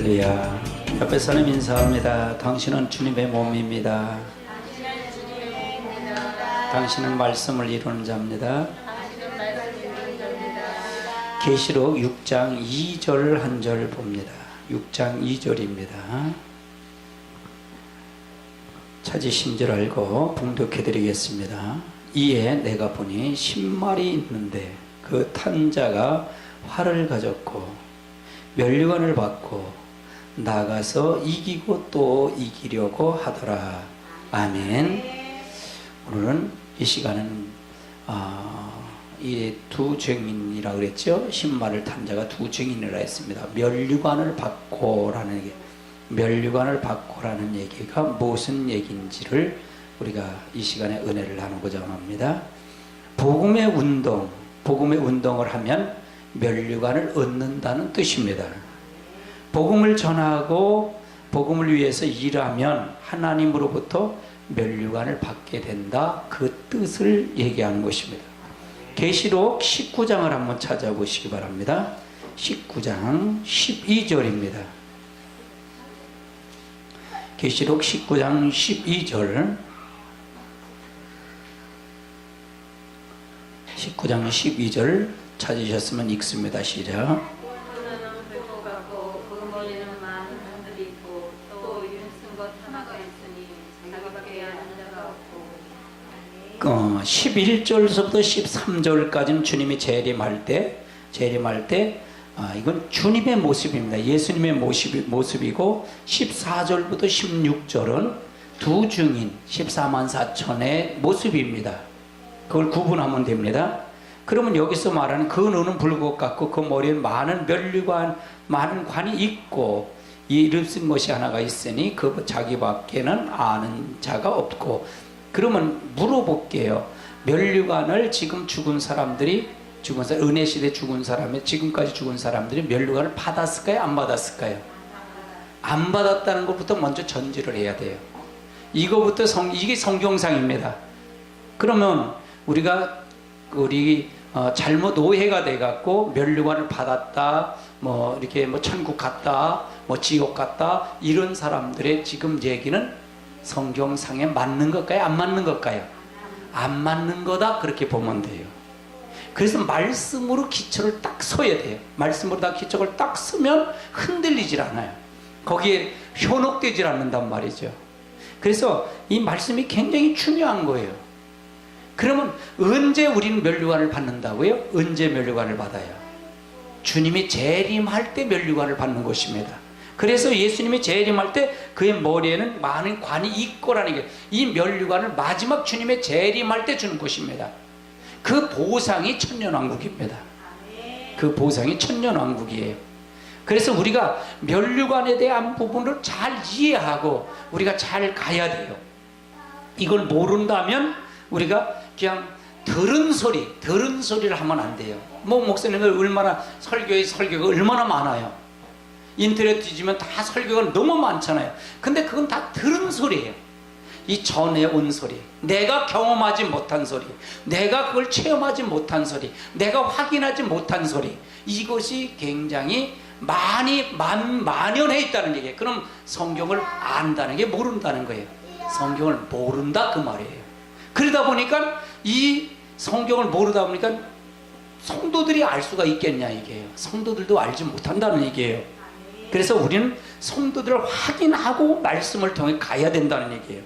할렐루야. 옆에 사람 인사합니다. 당신은 주님의 몸입니다. 당신은 말씀을 이루는 자입니다. 계시록 6장 2절 한 절 봅니다. 6장 2절입니다. 찾으신 줄 알고 봉독해 드리겠습니다. 이에 내가 보니 10마리 있는데 그 탄 자가 활을 가졌고 면류관을 받고 나가서 이기고 또 이기려고 하더라. 아멘. 오늘은 이 시간은 이 두 증인이라 그랬죠. 신발을 탄 자가 두 증인이라 했습니다. 면류관을 받고라는 얘기가 무슨 얘기인지를 우리가 이 시간에 은혜를 나누고자 합니다. 복음의 운동을 하면 면류관을 얻는다는 뜻입니다. 복음을 전하고 복음을 위해서 일하면 하나님으로부터 면류관을 받게 된다, 그 뜻을 얘기하는 것입니다. 계시록 19장을 한번 찾아보시기 바랍니다. 19장 12절입니다. 계시록 19장 12절 19장 12절 찾으셨으면 읽습니다. 시작. 그 멀리는 많은 산들이 있고 또 이름 쓴 것 하나가 있으니 자기밖에 아는 자가 없고. 11절서부터 13절까지는 주님이 재림할 때 이건 주님의 모습입니다. 예수님의 모습이고 14절부터 16절은 두 증인 14만 4천의 모습입니다. 그걸 구분하면 됩니다. 그러면 여기서 말하는 그 눈은 붉은 것 같고 그 머리엔 많은 면류관, 많은 관이 있고 이 이름 쓴 것이 하나가 있으니 그 자기밖에는 아는 자가 없고. 그러면 물어볼게요. 면류관을 지금 은혜 시대 죽은 사람이 지금까지 죽은 사람들이 면류관을 받았을까요? 안 받았을까요? 안 받았다는 것부터 먼저 전제를 해야 돼요. 이게 성경상입니다. 그러면 우리 잘못 오해가 돼갖고 면류관을 받았다, 이렇게 천국 갔다, 지옥 갔다, 이런 사람들의 지금 얘기는 성경상에 맞는 것까요? 안 맞는 것까요? 안 맞는 거다, 그렇게 보면 돼요. 그래서 말씀으로 기초를 딱 서야 돼요. 말씀으로 다 기초를 딱 서면 흔들리질 않아요. 거기에 현혹되질 않는단 말이죠. 그래서 이 말씀이 굉장히 중요한 거예요. 그러면 언제 우리는 면류관을 받는다고요? 언제 면류관을 받아요? 주님이 재림할 때 면류관을 받는 것입니다. 그래서 예수님이 재림할 때 그의 머리에는 많은 관이 있고라는 게, 이 면류관을 마지막 주님의 재림할 때 주는 것입니다. 그 보상이 천년왕국입니다. 그 보상이 천년왕국이에요. 그래서 우리가 면류관에 대한 부분을 잘 이해하고 우리가 잘 가야 돼요. 이걸 모른다면 우리가 그냥 들은 소리를 하면 안 돼요. 목사님들 얼마나 설교가 얼마나 많아요. 인터넷 뒤지면 다 설교가 너무 많잖아요. 근데 그건 다 들은 소리예요. 이 전에 온 소리, 내가 경험하지 못한 소리, 내가 그걸 체험하지 못한 소리, 내가 확인하지 못한 소리, 이것이 굉장히 만연해 있다는 얘기예요. 그럼 성경을 안다는 게 모른다는 거예요. 성경을 모른다, 그 말이에요. 그러다 보니까 이 성경을 모르다 보니까 성도들이 알 수가 있겠냐 이게요. 성도들도 알지 못한다는 얘기예요. 그래서 우리는 성도들을 확인하고 말씀을 통해 가야 된다는 얘기예요.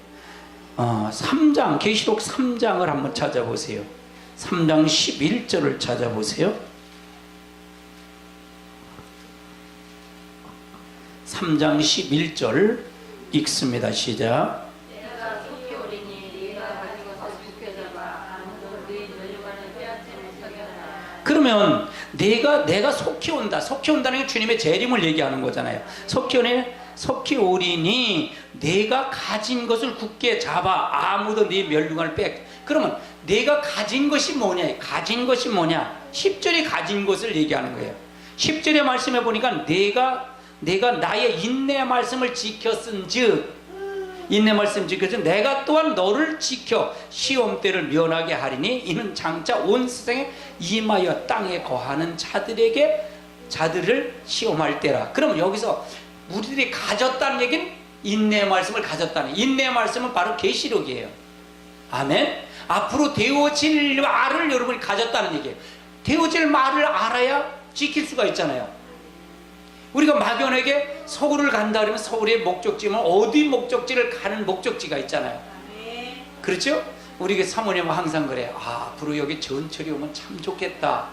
3장, 계시록 3장을 한번 찾아보세요. 3장 11절을 찾아보세요. 3장 11절 읽습니다. 시작. 그러면 내가 속히 온다는 게 주님의 재림을 얘기하는 거잖아요. 속히 오리니 내가 가진 것을 굳게 잡아 아무도 네 면류관을 그러면 내가 가진 것이 뭐냐? 10절에 가진 것을 얘기하는 거예요. 10절의 말씀에 보니까 내가 나의 인내 말씀을 지켰은즉, 인내 말씀 지켜서 내가 또한 너를 지켜 시험 때를 면하게 하리니 이는 장차 온 세상에 임하여 땅에 거하는 자들을 시험할 때라. 그럼 여기서 우리들이 가졌다는 얘기는 인내의 말씀을 가졌다는, 인내의 말씀은 바로 계시록이에요. 아멘. 앞으로 되어질 말을 여러분이 가졌다는 얘기예요. 되어질 말을 알아야 지킬 수가 있잖아요. 우리가 막연하게 서울을 간다 그러면 서울의 목적지면 어디 목적지를 가는 목적지가 있잖아요. 그렇죠? 우리 사모님은 항상 그래요. 앞으로 여기 전철이 오면 참 좋겠다.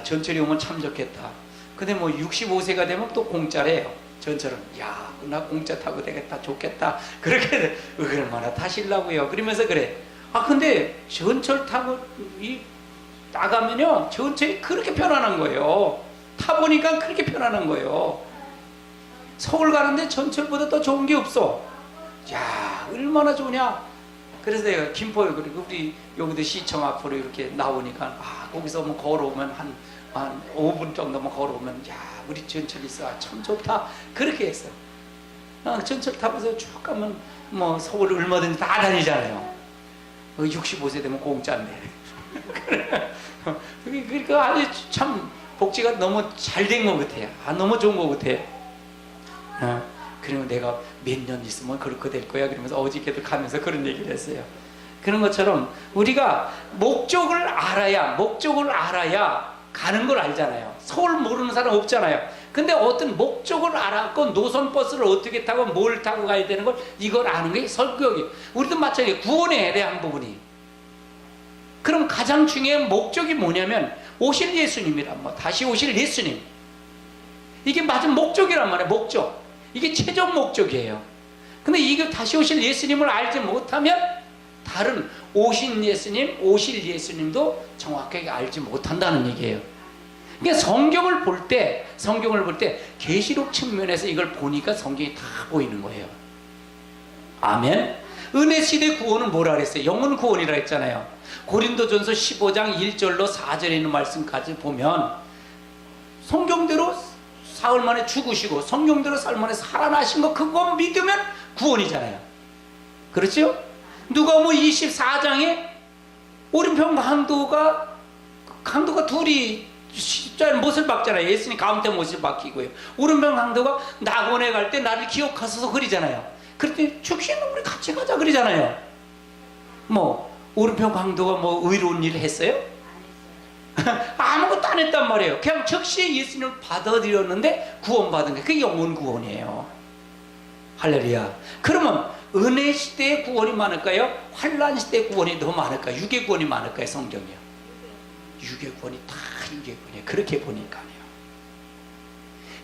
전철이 오면 참 좋겠다. 근데 뭐 65세가 되면 또 공짜래요. 전철은. 야, 나 공짜 타고 되겠다. 좋겠다. 그렇게 얼마나 타시려고요. 그러면서 그래. 근데 전철 타고 나가면요, 전철이 그렇게 편안한 거예요. 타보니까 그렇게 편안한 거예요. 서울 가는데 전철보다 더 좋은 게 없어. 야, 얼마나 좋냐. 그래서 내가 김포에, 그리고 우리 여기도 시청 앞으로 이렇게 나오니까 거기서 뭐 걸어오면 한 5분 정도만 걸어오면, 야, 우리 전철 있어, 참 좋다. 그렇게 했어요. 전철 타면서 쭉 가면 뭐 서울 얼마든지 다 다니잖아요. 65세 되면 공짜인데. 그러니까 아주 참 복지가 너무 잘 된 것 같아요. 너무 좋은 것 같아요. 그리고 내가 몇 년 있으면 그렇게 될 거야. 그러면서 어저께도 가면서 그런 얘기를 했어요. 그런 것처럼 우리가 목적을 알아야 가는 걸 알잖아요. 서울 모르는 사람 없잖아요. 근데 어떤 목적을 알았고 노선버스를 어떻게 타고 뭘 타고 가야 되는 걸 이걸 아는 게 설교이에요. 우리도 마찬가지예요. 구원의 대한 부분이. 그럼 가장 중요한 목적이 뭐냐면 오실 예수님이란 뭐 다시 오실 예수님. 이게 맞은 목적이란 말이에요. 목적. 이게 최종 목적이에요. 근데 이거 다시 오실 예수님을 알지 못하면 다른 오신 예수님, 오실 예수님도 정확하게 알지 못한다는 얘기예요. 그러니까 성경을 볼 때 계시록 측면에서 이걸 보니까 성경이 다 보이는 거예요. 아멘. 은혜 시대 구원은 뭐라 그랬어요? 영혼 구원이라 했잖아요. 고린도전서 15장 1절로 4절에 있는 말씀까지 보면 성경대로 사흘 만에 죽으시고 성경대로 사흘 만에 살아나신 거 그거 믿으면 구원이잖아요. 그렇죠? 누가복음 24장에 오른편 강도가 둘이 십자가에 못을 박잖아요. 예수님 가운데 못을 박히고요. 오른편 강도가 낙원에 갈 때 나를 기억하소서 그러잖아요. 그랬더니 죽시는 우리 같이 가자 그러잖아요. 뭐 오른편 강도가 뭐 의로운 일을 했어요? 아무것도 안 했단 말이에요. 그냥 즉시 예수님을 받아들였는데 구원받은 게 그게 영혼 구원이에요. 할렐루야. 그러면 은혜 시대의 구원이 많을까요? 환난 시대의 구원이 더 많을까요? 유괴 구원이 많을까요? 성경이요. 유괴 구원이 다 유괴 구원이에요. 그렇게 보니까요.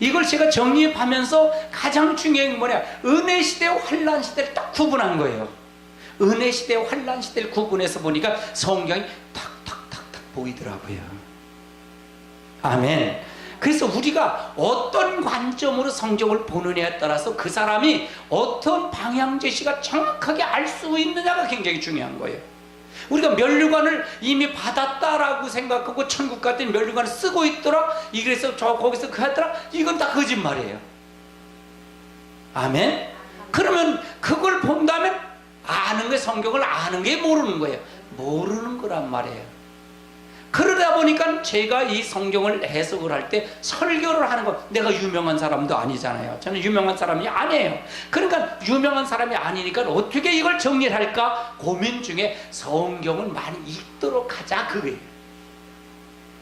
이걸 제가 정리하면서 가장 중요한 게 뭐냐? 은혜 시대와 환난 시대를 딱 구분한 거예요. 은혜 시대와 환난 시대를 구분해서 보니까 성경이 탁탁탁탁 보이더라고요. 아멘. 그래서 우리가 어떤 관점으로 성경을 보느냐에 따라서 그 사람이 어떤 방향 제시가 정확하게 알 수 있느냐가 굉장히 중요한 거예요. 우리가 면류관을 이미 받았다라고 생각하고 천국 같은 면류관을 쓰고 있더라, 이래서 저 거기서 그 하더라, 이건 다 거짓말이에요. 아멘. 그러면 그걸 본다면 아는 게, 성경을 아는 게 모르는 거예요. 모르는 거란 말이에요. 그러다 보니까 제가 이 성경을 해석을 할 때 설교를 하는 거, 내가 유명한 사람도 아니잖아요. 저는 유명한 사람이 아니에요. 그러니까 유명한 사람이 아니니까 어떻게 이걸 정리를 할까 고민 중에 성경을 많이 읽도록 하자 그거예요.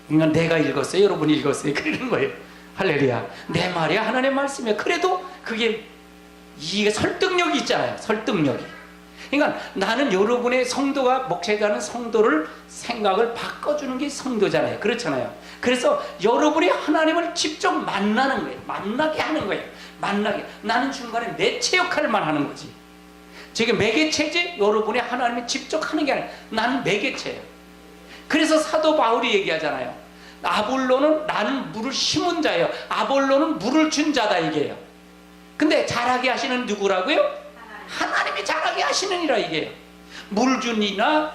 그러니까 내가 읽었어요, 여러분이 읽었어요, 그러는 거예요. 할렐루야. 내 말이 하나님의 말씀이에요. 그래도 그게 이게 설득력이 있잖아요. 설득력이. 그러니까 나는 여러분의 성도가, 목회자는 성도를 생각을 바꿔주는 게 성도잖아요. 그렇잖아요. 그래서 여러분이 하나님을 직접 만나는 거예요. 만나게 하는 거예요. 만나게. 나는 중간에 매체 역할만 하는 거지. 지금 매개체지, 여러분이 하나님이 직접 하는 게 아니라 나는 매개체예요. 그래서 사도 바울이 얘기하잖아요. 아볼로는, 나는 물을 심은 자예요. 아볼로는 물을 준 자다 이게요. 근데 자라게 하시는 누구라고요? 하나님이 자라게 하시느니라 이게요. 물준이나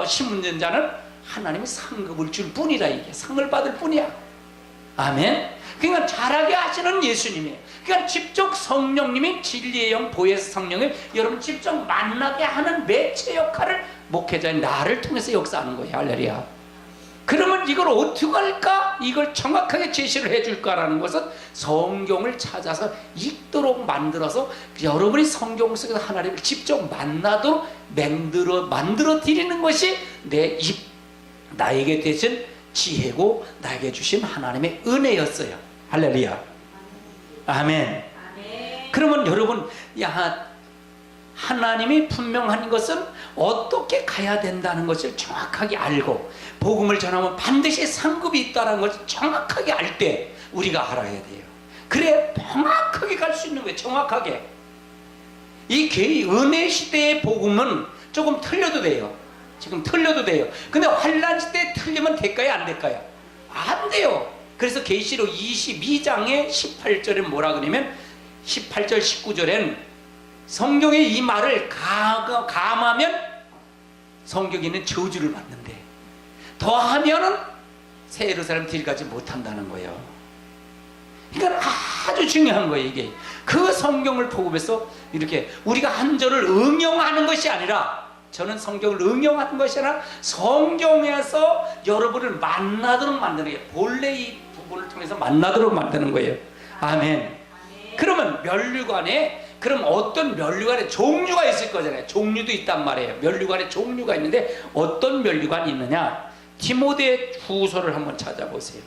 심은 자는 하나님이 상급을 줄 뿐이라, 이게 상을 받을 뿐이야. 아멘. 그러니까 자라게 하시는 예수님이에요. 그러니까 직접 성령님이 진리의 영, 보혜사 성령을 여러분 직접 만나게 하는 매체 역할을 목회자인 나를 통해서 역사하는 거예요. 할렐루야. 그러면 그러면 이걸 어떻게 할까? 이걸 정확하게 제시를 해줄까라는 것은 성경을 찾아서 읽도록 만들어서 여러분이 성경 속에서 하나님을 직접 만나도록 만들어 드리는 것이 나에게 되신 지혜고 나에게 주신 하나님의 은혜였어요. 할렐루야. 아멘. 그러면 여러분, 하나님이 분명한 것은 어떻게 가야 된다는 것을 정확하게 알고 복음을 전하면 반드시 상급이 있다는 것을 정확하게 알 때 우리가 알아야 돼요. 그래 정확하게 갈 수 있는 거예요. 정확하게. 이 은혜 시대의 복음은 조금 틀려도 돼요. 지금 틀려도 돼요. 근데 환란 시대에 틀리면 될까요? 안 될까요? 안 돼요. 그래서 계시록 22장의 18절에 뭐라 그러냐면 18절 19절엔 성경의 이 말을 감하면 성경에는 저주를 받는데 더하면은 새 예루살렘 들어가지 못한다는 거예요. 그러니까 아주 중요한 거예요. 이게 그 성경을 복음해서 이렇게 우리가 한 절을 응용하는 것이 아니라, 저는 성경을 응용하는 것이 아니라 성경에서 여러분을 만나도록 만드는 거예요. 본래 이 부분을 통해서 만나도록 만드는 거예요. 아멘. 그러면 면류관에, 그럼 어떤 면류관에 종류가 있을 거잖아요. 종류도 있단 말이에요. 면류관에 종류가 있는데 어떤 면류관이 있느냐? 디모데 후서를 한번 찾아보세요.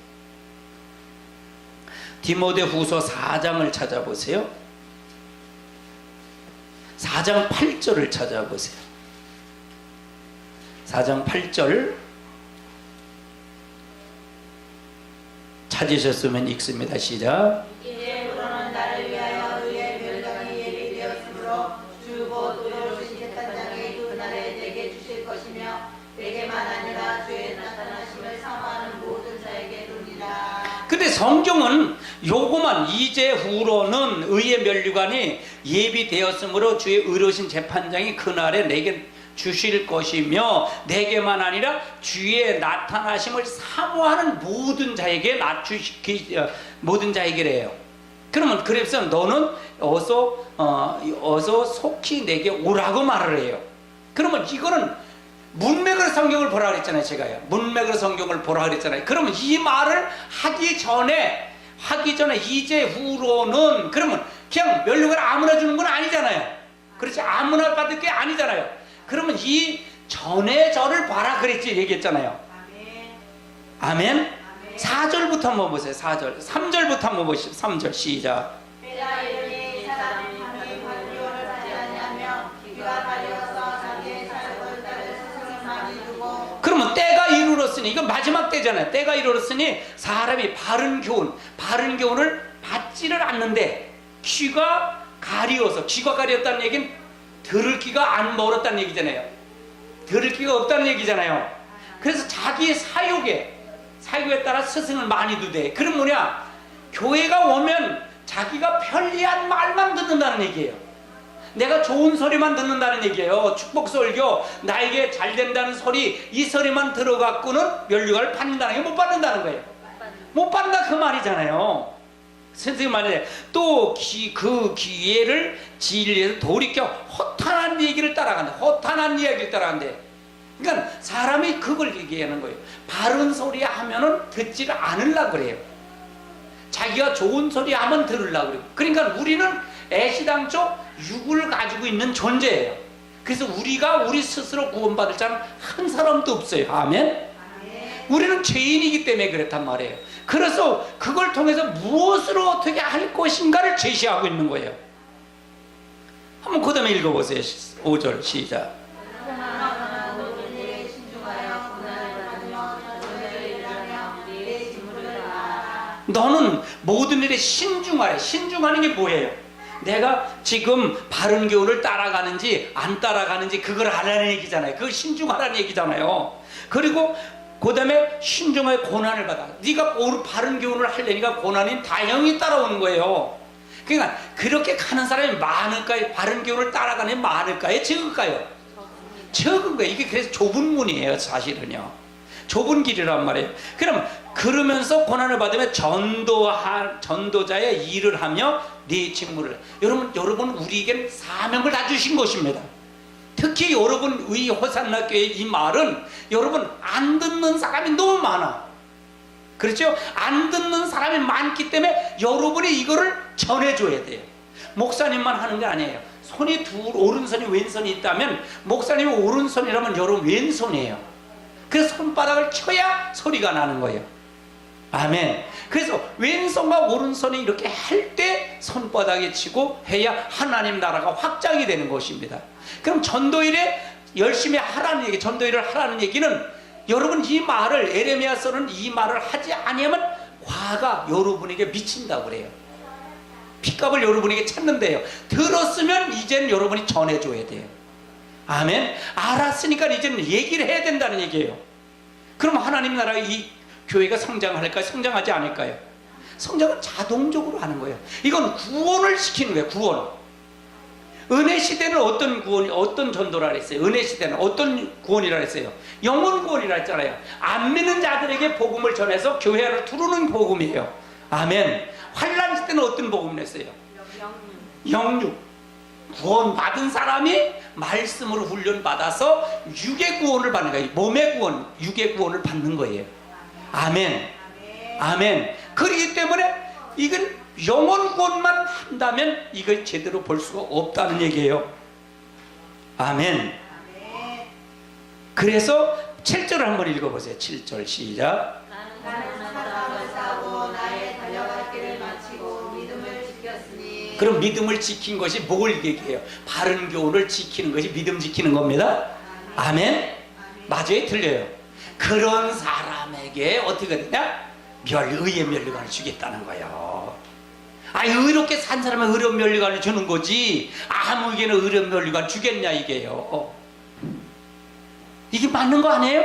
디모데 후서 4장을 찾아보세요. 4장 8절을 찾아보세요. 4장 8절 찾으셨으면 읽습니다. 시작. 이제부터는 나를 위하여 의의 멸관이 예비되었으므로 주고 도로오신 재판장이 그날에 내게 주실 것이며 내게만 아니라 주의 나타나심을 사모하는 모든 자에게 돕니다. 근데 성경은 요거만, 이제 후로는 의의 면류관이 예비되었으므로 주의 의로우신 재판장이 그날에 내게 주실 것이며 내게만 아니라 주의 나타나심을 사모하는 모든 자에게 모든 자에게래요. 그러면 그래서 너는 어서 속히 내게 오라고 말을 해요. 그러면 이거는 문맥으로 성경을 보라 그랬잖아요. 제가요. 문맥으로 성경을 보라 그랬잖아요. 그러면 이 말을 하기 전에 이제 후로는, 그러면 그냥 면류관을 아무나 주는 건 아니잖아요. 그렇지, 아무나 받을 게 아니잖아요. 그러면 이 전에 저를 봐라 그랬지 얘기했잖아요. 아멘. 4절부터 한번 보세요. 4절. 3절부터 한번 보시죠. 3절 시작. 내가 이르니 사람이 관료를 하지 아니하며 귀가 가려서 자기의 사역을 따를 스승을 많이 두고. 그러면 때가 이르렀으니, 이건 마지막 때잖아요. 때가 이르렀으니 사람이 바른 교훈을 받지를 않는데 귀가 가리워서, 귀가 가렸다는 얘기는 들을 귀가 안 멀었다는 얘기잖아요. 들을 귀가 없다는 얘기잖아요. 그래서 자기의 사역에 따라 스승을 많이 두대. 그럼 뭐냐? 교회가 오면 자기가 편리한 말만 듣는다는 얘기예요. 내가 좋은 소리만 듣는다는 얘기예요. 축복 설교, 나에게 잘 된다는 소리, 이 소리만 들어갖고는 면류관을 받는다는 게 못 받는다는 거예요. 못 받는다 그 말이잖아요. 선생님 말이에요. 또 그 기회를 진리에서 돌이켜 허탄한 얘기를 따라간다. 허탄한 이야기를 따라간대. 그러니까 사람이 그걸 얘기하는 거예요. 바른 소리 하면은 듣지를 않으려고 그래요. 자기가 좋은 소리 하면 들으려고 그래요. 그러니까 우리는 애시당초 육을 가지고 있는 존재예요. 그래서 우리 스스로 구원받을 자는 한 사람도 없어요. 아멘? 우리는 죄인이기 때문에 그렇단 말이에요. 그래서 그걸 통해서 무엇으로 어떻게 할 것인가를 제시하고 있는 거예요. 한번 그 다음에 읽어보세요. 5절 시작. 모든 일에 신중하여 고난을 받으며 전도를 일하며 내 직무를 다하라. 너는 모든 일에 신중하래. 신중하는 게 뭐예요? 내가 지금 바른 교훈을 따라가는지 안 따라가는지 그걸 알아내는 얘기잖아요. 그걸 신중하라는 얘기잖아요. 그리고 그 다음에 신중하게 고난을 받아. 네가 바른 교훈을 하려니까 고난이 다형이 따라오는 거예요. 그러니까 그렇게 가는 사람이 많을까요? 바른 교훈을 따라가는 게 많을까요? 적을까요? 적은 거예요. 이게 그래서 좁은 문이에요. 사실은요. 좁은 길이란 말이에요. 그럼 그러면서 고난을 받으면 전도자의 일을 하며 네 직무를. 여러분 우리에게는 사명을 다 주신 것입니다. 특히 여러분 의 호산나 교회 이 말은 여러분 안 듣는 사람이 너무 많아. 그렇죠? 안 듣는 사람이 많기 때문에 여러분이 이거를 전해줘야 돼요. 목사님만 하는 게 아니에요. 손이 오른손이 왼손이 있다면 목사님이 오른손이라면 여러분 왼손이에요. 그래서 손바닥을 쳐야 소리가 나는 거예요. 아멘. 그래서 왼손과 오른손이 이렇게 할 때 손바닥에 치고 해야 하나님 나라가 확장이 되는 것입니다. 그럼 전도일에 열심히 하라는 얘기, 전도일을 하라는 얘기는 여러분 이 말을, 에레미야서는 이 말을 하지 아니하면 화가 여러분에게 미친다고 그래요. 핏값을 여러분에게 찾는데요. 들었으면 이제는 여러분이 전해줘야 돼요. 아멘. 알았으니까 이제는 얘기를 해야 된다는 얘기예요. 그럼 하나님 나라 이 교회가 성장할까요? 성장하지 않을까요? 성장은 자동적으로 하는 거예요. 이건 구원을 시키는 거예요. 구원. 은혜 시대는 어떤 구원, 어떤 전도라 했어요? 은혜 시대는 어떤 구원이라 했어요? 영혼 구원이라 했잖아요. 안 믿는 자들에게 복음을 전해서 교회 안을 두르는 복음이에요. 아멘. 환란 시대는 어떤 복음을 했어요? 영육. 구원 받은 사람이 말씀으로 훈련 받아서 육의 구원을 받는 거예요. 몸의 구원, 육의 구원을 받는 거예요. 아멘. 아멘. 그렇기 때문에 이건 영혼 구원만 한다면 이걸 제대로 볼 수가 없다는 얘기예요. 아멘. 그래서 7절을 한번 읽어보세요. 7절 시작. 나는 사랑을 쌓고 나의 달려갈 길을 마치고 믿음을 지켰으니. 그럼 믿음을 지킨 것이 뭘 얘기해요? 바른 교훈을 지키는 것이 믿음 지키는 겁니다. 아멘. 맞아요? 틀려요? 그런 사람에게 어떻게 되냐? 의의 면류관을 주겠다는 거예요. 의롭게 산 사람은 의로운 면류관을 주는 거지 아무에게는 의로운 면류관 주겠냐 이게요. 이게 맞는 거 아니에요?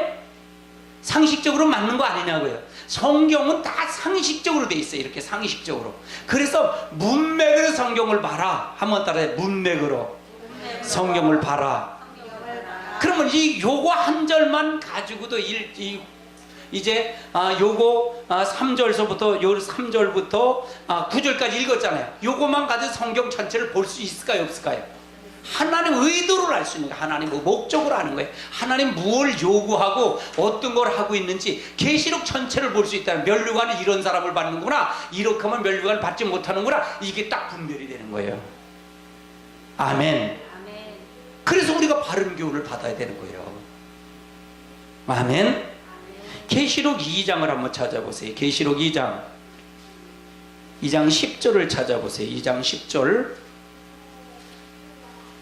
상식적으로 맞는 거 아니냐고요. 성경은 다 상식적으로 돼 있어요. 이렇게 상식적으로. 그래서 문맥으로 성경을 봐라. 한번 따라해. 문맥으로 성경을 봐라. 그러면 이 요거 한 절만 가지고도 이제 요거 3절서부터 요 3절부터 9절까지 읽었잖아요. 요거만 가지고 성경 전체를 볼 수 있을까요? 없을까요? 하나님 의도를 알 수 있는 거예요. 하나님 목적으로 하는 거예요. 하나님 무엇을 요구하고 어떤 걸 하고 있는지 계시록 전체를 볼 수 있다는, 면류관은 이런 사람을 받는구나, 이렇게 하면 면류관을 받지 못하는구나, 이게 딱 분별이 되는 거예요. 아멘. 그래서 우리가 바른 교훈을 받아야 되는 거예요. 아멘. 계시록 2장을 한번 찾아보세요. 계시록 2장 10절을 찾아보세요. 2장 10절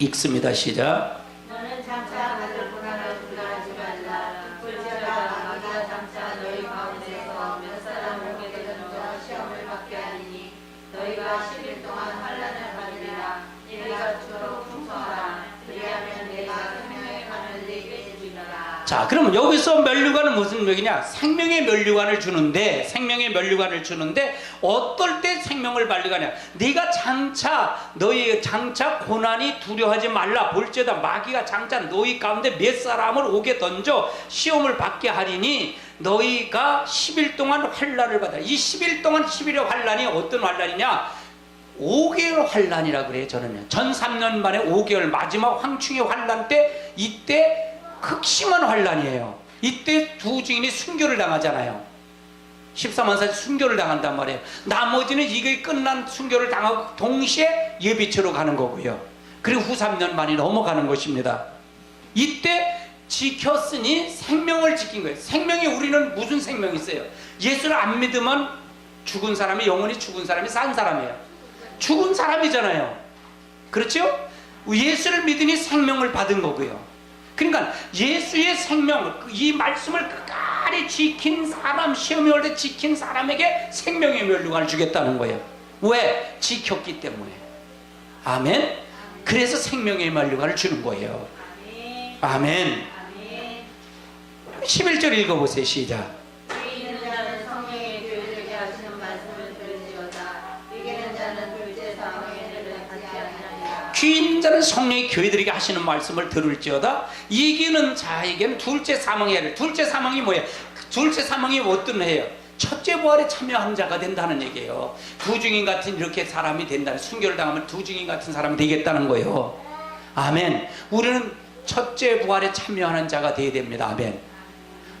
읽습니다. 시작. 너는 장차 받을 고난을 두려워하지 말라. 불지어라 마귀가 장차 너희 가운데서 몇 사람 오게 되던져 시험을 받게 하리니 너희가 10일 동안 환난을 받으리라. 네가 주로 풍성하라. 그리하면 내가 생명의 관을 네게 주리라. 자, 그러면 여기서 면류관은 무슨 얘기냐? 생명의 면류관을 주는데, 생명의 면류관을 주는데 어떨 때 생명을 발휘하냐? 네가 장차 너희 장차 고난이 두려워하지 말라. 볼지어다 마귀가 장차 너희 가운데 몇 사람을 오게 던져 시험을 받게 하리니 너희가 10일 동안 환난을 받아. 이 10일 동안 10일의 환난이 어떤 환난이냐? 5개월 환난이라 그래요. 저는요. 전 3년 만에 5개월 마지막 황충의 환난 때, 이때 극심한 환난이에요. 이때 두 증인이 순교를 당하잖아요. 14만사지 순교를 당한단 말이에요. 나머지는 이게 끝난 순교를 당하고 동시에 예비처로 가는 거고요. 그리고 후 3년 만이 넘어가는 것입니다. 이때 지켰으니 생명을 지킨 거예요. 생명이, 우리는 무슨 생명이 있어요? 예수를 안 믿으면 죽은 사람이, 영원히 죽은 사람이 산 사람이에요. 죽은 사람이잖아요. 그렇죠? 예수를 믿으니 생명을 받은 거고요. 그러니까 예수의 생명, 이 말씀을 끝까지 지킨 사람, 시험이 올 때 지킨 사람에게 생명의 면류관을 주겠다는 거예요. 왜? 지켰기 때문에. 아멘. 그래서 생명의 면류관을 주는 거예요. 아멘. 11절 읽어보세요. 시작. 귀 있는 자는 성령의 교회들에게 하시는 말씀을 들을지어다. 귀 있는 자는 둘째 사망의 해를 받지 아니하리라. 귀 있는 자는 성령의 교회들에게 하시는 말씀을 들을지어다. 이기는 자에게는 둘째 사망의 해를. 둘째 사망이 뭐예요? 둘째 사망이 어떤 해예요? 첫째 부활에 참여한 자가 된다는 얘기예요. 두 증인 같은 이렇게 사람이 된다는, 순교를 당하면 두 증인 같은 사람이 되겠다는 거예요. 아멘. 우리는 첫째 부활에 참여하는 자가 되어야 됩니다. 아멘.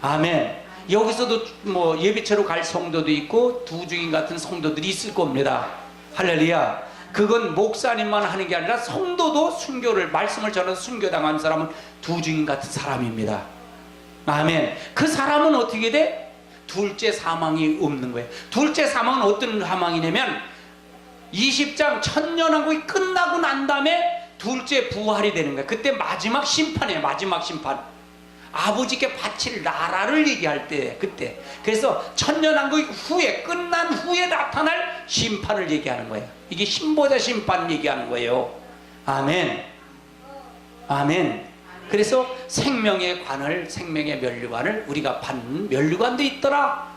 아멘. 여기서도 뭐 예비체로 갈 성도도 있고 두 증인 같은 성도들이 있을 겁니다. 할렐루야. 그건 목사님만 하는 게 아니라 성도도 순교를, 말씀을 전해서 순교당한 사람은 두 증인 같은 사람입니다. 아멘. 그 사람은 어떻게 돼? 둘째 사망이 없는 거예요. 둘째 사망은 어떤 사망이냐면 20장 천년왕국이 끝나고 난 다음에 둘째 부활이 되는 거예요. 그때 마지막 심판이에요. 마지막 심판. 아버지께 바칠 나라를 얘기할 때, 그때. 그래서 천년왕국이 후에, 끝난 후에 나타날 심판을 얘기하는 거예요. 이게 신보자 심판 얘기하는 거예요. 아멘. 아멘. 그래서 생명의 관을, 생명의 면류관을 우리가 받는 면류관도 있더라.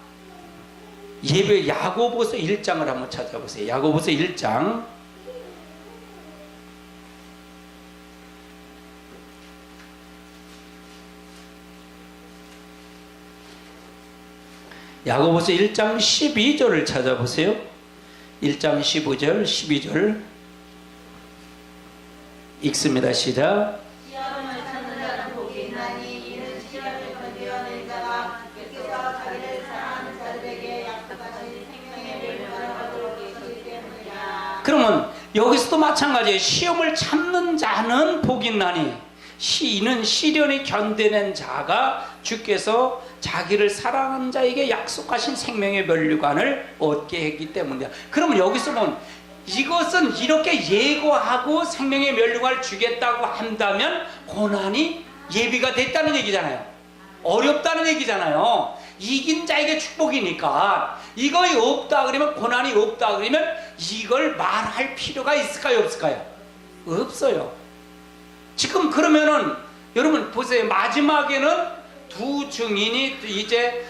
예배 야고보서 1장을 한번 찾아보세요. 야고보서 1장. 야고보서 1장 12절을 찾아보세요. 1장 15절, 12절 읽습니다. 시작. 시험을 찾는 자는 복이 있나니 이는 시험을 견디어낸 자가 주께서 자기를 사랑하는 자들에게 약속하신 생명의 멸류관을 얻도록 계시기 때문이라. 그러면 여기서도 마찬가지예요. 시험을 참는 자는 복이 있나니 이는 시련이 견뎌낸 자가 주께서 자기를 사랑하는 자에게 약속하신 생명의 면류관을 얻게 했기 때문이다. 그러면 여기서 보면 이것은 이렇게 예고하고 생명의 면류관을 주겠다고 한다면 고난이 예비가 됐다는 얘기잖아요. 어렵다는 얘기잖아요. 이긴 자에게 축복이니까. 이거이 없다 그러면, 고난이 없다 그러면 이걸 말할 필요가 있을까요, 없을까요? 없어요. 지금 그러면은 여러분 보세요. 마지막에는 두 증인이 이제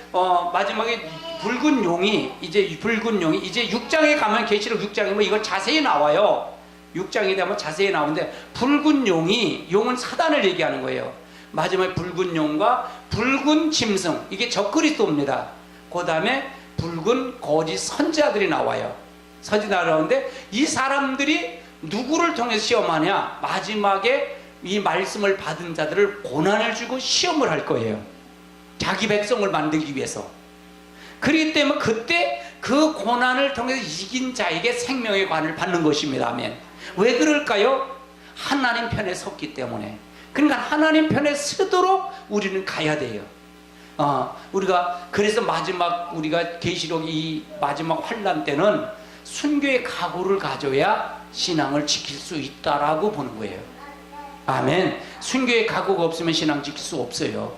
마지막에 붉은 용이 이제 6장에 가면, 계시록 6장에 뭐 이거 자세히 나와요. 6장에 되면 자세히 나오는데, 붉은 용은 사단을 얘기하는 거예요. 마지막에 붉은 용과 붉은 짐승, 이게 적그리스도입니다. 그 다음에 붉은 거짓 선지자들이 나와요. 선지자가 나오는데 이 사람들이 누구를 통해서 시험하냐? 마지막에 이 말씀을 받은 자들을 고난을 주고 시험을 할 거예요. 자기 백성을 만들기 위해서. 그렇기 때문에 그때 그 고난을 통해서 이긴 자에게 생명의 관을 받는 것입니다. 아멘. 왜 그럴까요? 하나님 편에 섰기 때문에. 그러니까 하나님 편에 서도록 우리는 가야 돼요. 우리가 그래서 마지막, 우리가 계시록 이 마지막 환난 때는 순교의 각오를 가져야 신앙을 지킬 수 있다라고 보는 거예요. 아멘. 순교의 각오가 없으면 신앙 지킬 수 없어요.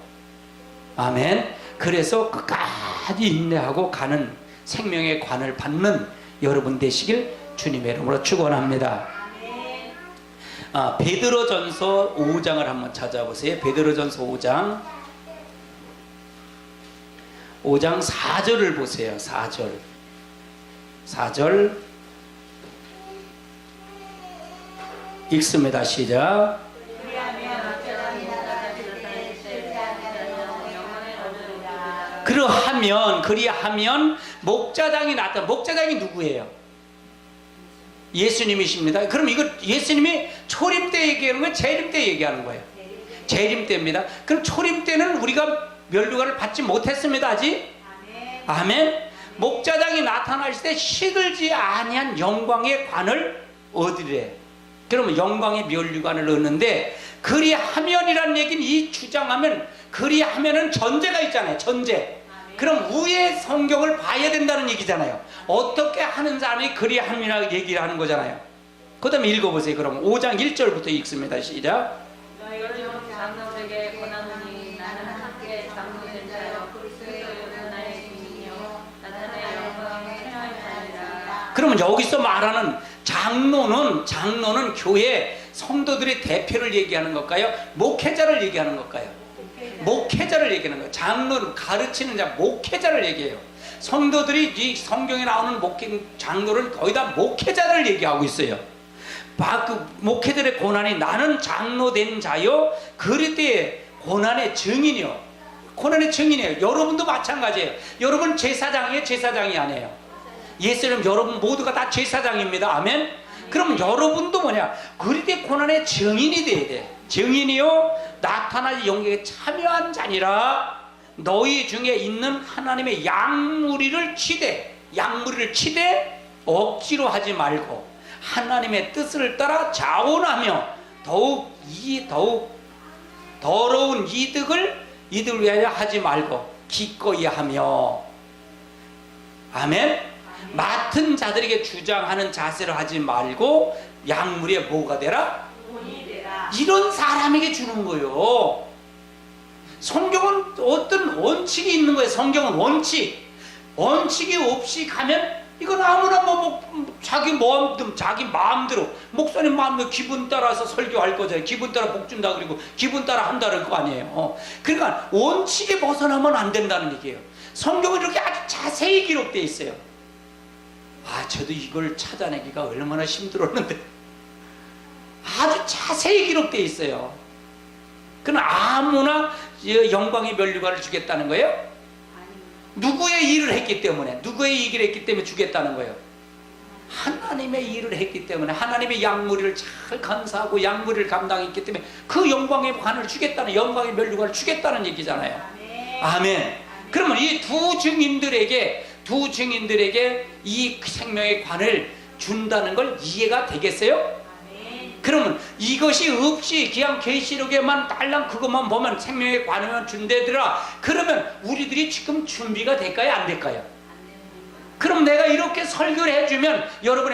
아멘. 그래서 끝까지 인내하고 가는 생명의 관을 받는 여러분 되시길 주님의 이름으로 축원합니다. 베드로전서 5장을 한번 찾아보세요. 베드로전서 5장 4절을 보세요. 4절 읽습니다. 시작. 그리하면 목자장이 나타나. 목자장이 누구예요? 예수님이십니다. 그럼 이거 예수님이 초림 때 얘기하는 거예요? 재림 때 얘기하는 거예요? 재림 때입니다. 그럼 초림 때는 우리가 면류관을 받지 못했습니다. 아직? 아멘. 목자장이 나타나실 때 시들지 아니한 영광의 관을 얻으래. 그러면 영광의 면류관을 얻는데, 그리하면이라는 얘기는, 이 주장하면, 그리하면은 전제가 있잖아요. 전제. 그럼 위의 성경을 봐야 된다는 얘기잖아요. 어떻게 하는 사람이 그리함이라고 얘기를 하는 거잖아요. 그 다음에 읽어보세요. 그럼 5장 1절부터 읽습니다. 시작. 너희를 장로에게 권하노니 나는 함께 장로된 자여 그리스도의 나의 주님이요 나타내 영광의 행하리라. 그러면 여기서 말하는 장로는 교회 성도들의 대표를 얘기하는 걸까요? 목회자를 얘기하는 걸까요? 목회자를 얘기하는 거예요. 장로는 가르치는 자, 목회자를 얘기해요. 성도들이 이 성경에 나오는 장로는 거의 다 목회자를 얘기하고 있어요. 그 목회들의 고난이, 나는 장로된 자요 그리스도의 고난의 증인이요. 고난의 증인이에요. 여러분도 마찬가지예요. 여러분 제사장이에요? 제사장이 아니에요? 예수님, 여러분 모두가 다 제사장입니다. 아멘. 그러면 여러분도 뭐냐? 그리스도의 고난의 증인이 돼야 돼. 증인이요 나타날 영광에 참여한 자니라. 너희 중에 있는 하나님의 양무리를 치되 억지로 하지 말고 하나님의 뜻을 따라 자원하며 더욱 더러운 이득을 위하여 하지 말고 기꺼이 하며. 아멘. 맡은 자들에게 주장하는 자세를 하지 말고 양무리에 뭐가 되라? 돈이 되라. 이런 사람에게 주는 거예요. 성경은 어떤 원칙이 있는 거예요. 성경은 원칙이 없이 가면 이건 아무나 자기 마음대로 목사님 마음대로 기분 따라서 설교할 거잖아요. 기분 따라 복 준다 그리고 기분 따라 한다는 거 아니에요. 그러니까 원칙에 벗어나면 안 된다는 얘기예요. 성경은 이렇게 아주 자세히 기록되어 있어요. 저도 이걸 찾아내기가 얼마나 힘들었는데 아주 자세히 기록되어 있어요. 그럼 아무나 영광의 면류관을 주겠다는 거예요? 누구의 일을 했기 때문에, 누구의 일을 했기 때문에 주겠다는 거예요? 하나님의 일을 했기 때문에, 하나님의 양무리를 잘 감사하고 양무리를 감당했기 때문에 그 영광의 관을 주겠다는, 영광의 면류관을 주겠다는 얘기잖아요. 아멘. 그러면 이 두 증인들에게 이 생명의 관을 준다는 걸 이해가 되겠어요? 그러면 이것이 없이 그냥 계시록에만 딸랑 그것만 보면 생명의 관을 준대더라. 그러면 우리들이 지금 준비가 될까요? 안 될까요? 그럼 내가 이렇게 설교를 해주면 여러분이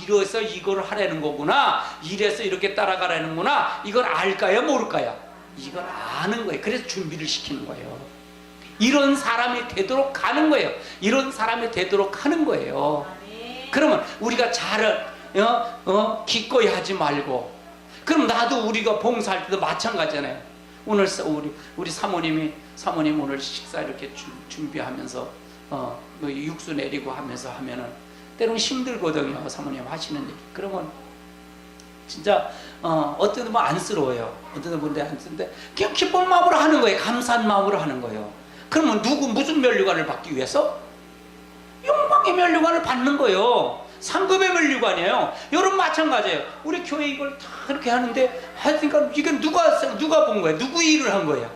이래서 이걸 하라는 거구나, 이래서 이렇게 따라가라는구나, 이걸 알까요? 모를까요? 이걸 아는 거예요. 그래서 준비를 시키는 거예요. 이런 사람이 되도록 하는 거예요. 이런 사람이 되도록 하는 거예요. 그러면 우리가 기꺼이 하지 말고. 그럼 나도 우리가 봉사할 때도 마찬가지잖아요. 오늘 우리 사모님 오늘 식사 이렇게 준비하면서 육수 내리고 하면서 하면은 때로는 힘들거든요. 사모님 하시는 얘기. 그러면 진짜 어떤 분은 안쓰러워요. 어떤 분은 안쓰는데 그냥 기쁜 마음으로 하는 거예요. 감사한 마음으로 하는 거예요. 그러면 무슨 면류관을 받기 위해서? 영광의 면류관을 받는 거예요. 상급의 면류관이에요. 여러분 마찬가지예요. 우리 교회 이걸 다 그렇게 하는데 하니까 이건 누가 본 거예요? 누구 일을 한 거예요?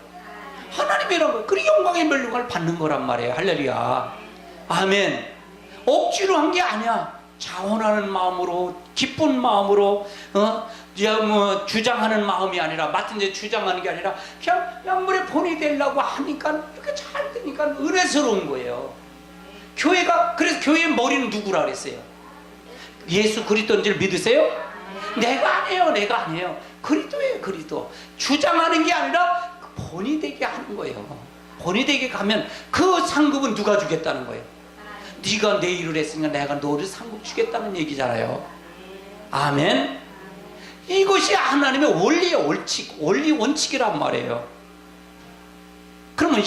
하나님이란 거예요. 그리고 영광의 면류관을 받는 거란 말이에요. 할렐루야. 아멘. 억지로 한 게 아니야. 자원하는 마음으로, 기쁜 마음으로, 주장하는 마음이 아니라, 맡은 데 주장하는 게 아니라 그냥 양물에 본이 되려고 하니까 이렇게 잘 되니까 은혜스러운 거예요. 그래서 교회의 머리는 누구라 그랬어요? 예수 그리스도인 줄 믿으세요? 내가 아니에요. 그리스도예요. 그리스도. 주장하는 게 아니라 본이 되게 하는 거예요. 본이 되게 가면 그 상급은 누가 주겠다는 거예요? 네가 내 일을 했으니까 내가 너를 상급 주겠다는 얘기잖아요. 아멘. 이것이 하나님의 원리예요. 원리 원칙이란 말이에요. 그러면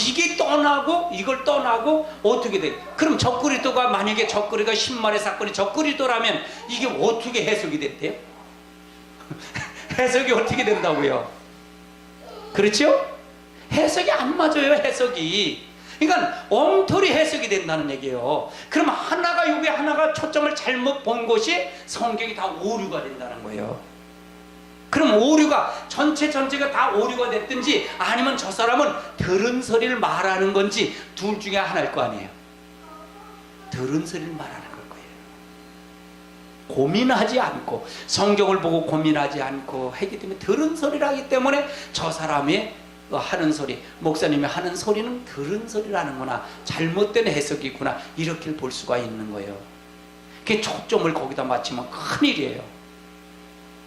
이걸 떠나고 어떻게 돼? 그럼 적그리스도가 만약에 적그리스도가 10만의 사건이 적그리스도라면 이게 어떻게 해석이 됐대요? 해석이 어떻게 된다고요? 그렇죠? 해석이 안 맞아요. 해석이. 그러니까 엉터리 해석이 된다는 얘기예요. 그럼 여기 하나가 초점을 잘못 본 것이 성경이 다 오류가 된다는 거예요. 그럼 오류가 전체가 다 오류가 됐든지 아니면 저 사람은 들은 소리를 말하는 건지 둘 중에 하나일 거 아니에요. 들은 소리를 말하는 걸 거예요. 고민하지 않고 성경을 보고 고민하지 않고 하기 때문에 들은 소리를 하기 때문에 저 사람이 하는 소리, 목사님이 하는 소리는 들은 소리라는구나, 잘못된 해석이구나, 이렇게 볼 수가 있는 거예요. 그게 초점을 거기다 맞추면 큰일이에요.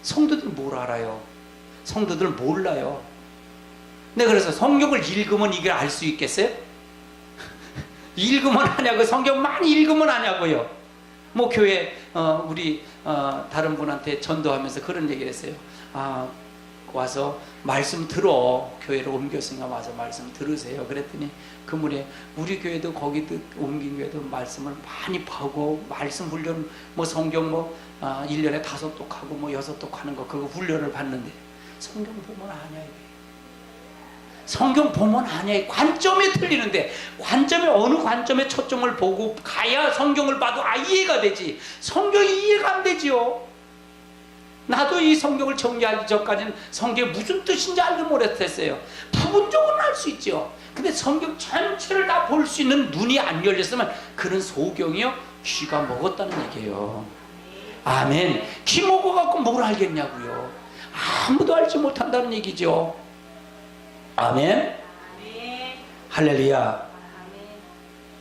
성도들 뭘 알아요? 성도들 몰라요. 네, 그래서 성경을 읽으면 이걸 알 수 있겠어요? 읽으면 하냐고, 성경 많이 읽으면 하냐고요. 교회 우리 다른 분한테 전도하면서 그런 얘기를 했어요. 와서 말씀 들어. 교회로 옮겼으니까 와서 말씀 들으세요. 그랬더니 그분이 우리 교회도 거기도 옮긴 교회도 말씀을 많이 보고 말씀 훈련 성경 1년에 5독 하고 6독 하는 거 그거 훈련을 받는데 성경 보면 아냐. 성경 보면 아냐. 관점이 틀리는데 어느 관점에 초점을 보고 가야 성경을 봐도 이해가 되지. 성경이 이해가 안 되지요. 나도 이 성경을 정리하기 전까지는 성경이 무슨 뜻인지 알고 못했어요. 부분적으로는 알 수 있죠. 근데 성경 전체를 다 볼 수 있는 눈이 안 열렸으면 그는 소경이요 귀가 먹었다는 얘기예요. 아멘. 귀 먹어갖고 뭘 알겠냐고요. 아무도 알지 못한다는 얘기죠. 아멘. 할렐루야.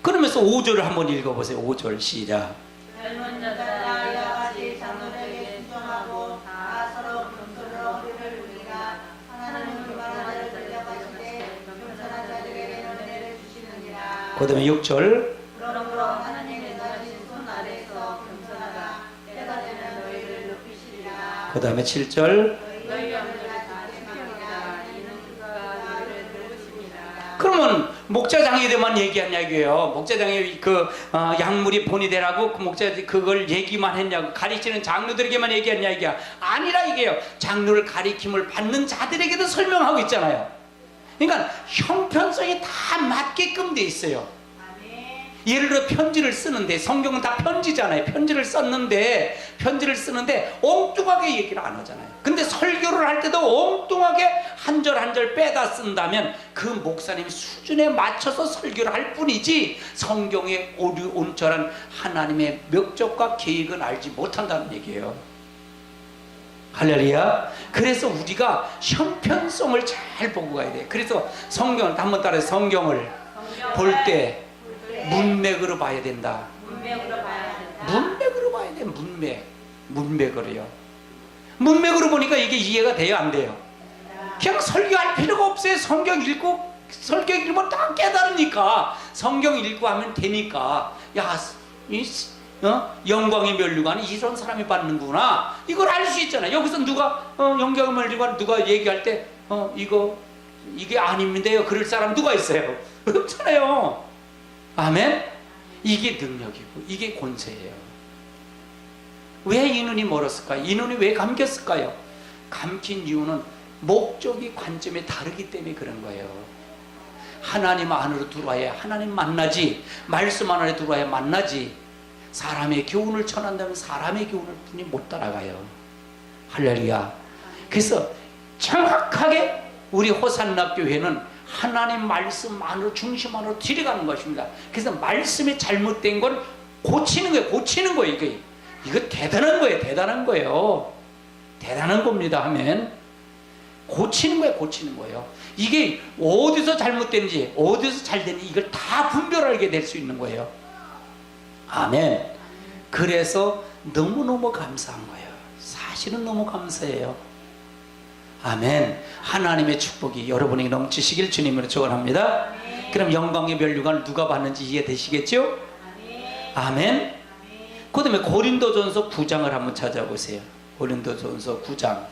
그러면서 5절을 한번 읽어보세요. 5절 시작. 젊은 자들아 이와 같이 장로에게 순종하고 다 서로 겸손으로 허리를 두리라. 하나님은 교만한 자를 돌려가시되 겸손한 자들에게는 은혜를 주시느니라. 그 다음에 6절. 그러므로 하나님의 가신 손 아래서 겸손하라. 때가 되면 너희를 높이시리라. 그 다음에 7절. 너희 영혼을 다 생명이라. 이는 그가 너희를 돌보십니다. 그러면 목자장에대만 얘기하냐고요. 목자장에 약물이 본이 되라고 그 목자 그걸 얘기만 했냐고, 가르치는 장로들에게만 얘기했냐 이게 아니라 이게요. 장로를 가리킴을 받는 자들에게도 설명하고 있잖아요. 그러니까 형편성이 다 맞게끔 돼 있어요. 예를 들어 편지를 쓰는데, 성경은 다 편지잖아요. 편지를 쓰는데 엉뚱하게 얘기를 안 하잖아요. 근데 설교를 할 때도 엉뚱하게 한 절 한 절 빼다 쓴다면 그 목사님 수준에 맞춰서 설교를 할 뿐이지 성경의 온전한 하나님의 목적과 계획은 알지 못한다는 얘기예요. 할렐루야. 그래서 우리가 형편성을 잘 보고 가야 돼요. 그래서 성경을 한번 따라서 성경을 볼 때 문맥으로 봐야 된다. 문맥으로 봐야 된다. 문맥으로 봐야 돼. 문맥으로요. 문맥으로 보니까 이게 이해가 돼요, 안 돼요? 그냥 설교할 필요가 없어요. 성경 읽으면 딱 깨달으니까. 성경 읽고 하면 되니까. 야, 영광의 면류관은 이런 사람이 받는구나. 이걸 알 수 있잖아요. 여기서 누가 영광의 면류관 누가 얘기할 때 이게 아닙니다요. 그럴 사람 누가 있어요? 없잖아요. 아멘? 이게 능력이고 이게 권세예요. 왜 이 눈이 멀었을까요? 이 눈이 왜 감겼을까요? 감긴 이유는 목적이 관점이 다르기 때문에 그런 거예요. 하나님 안으로 들어와야 하나님 만나지, 말씀 안으로 들어와야 만나지. 사람의 교훈을 전한다면 사람의 교훈을 분이 못 따라가요. 할렐루야. 그래서 정확하게 우리 호산나 교회는 하나님 말씀 안으로 중심 안으로 들어가는 것입니다. 그래서 말씀이 잘못된 건 고치는 거예요. 이거 대단한 거예요. 대단한 겁니다. 하면 고치는 거예요. 이게 어디서 잘못된지 어디서 잘 되는지 이걸 다 분별하게 될 수 있는 거예요. 아멘. 그래서 너무너무 감사한 거예요. 사실은 너무 감사해요. 아멘. 하나님의 축복이 여러분에게 넘치시길 주님으로 축원합니다. 그럼 영광의 면류관을 누가 받는지 이해되시겠죠? 아멘. 그 다음에 고린도전서 9장을 한번 찾아보세요. 고린도전서 9장.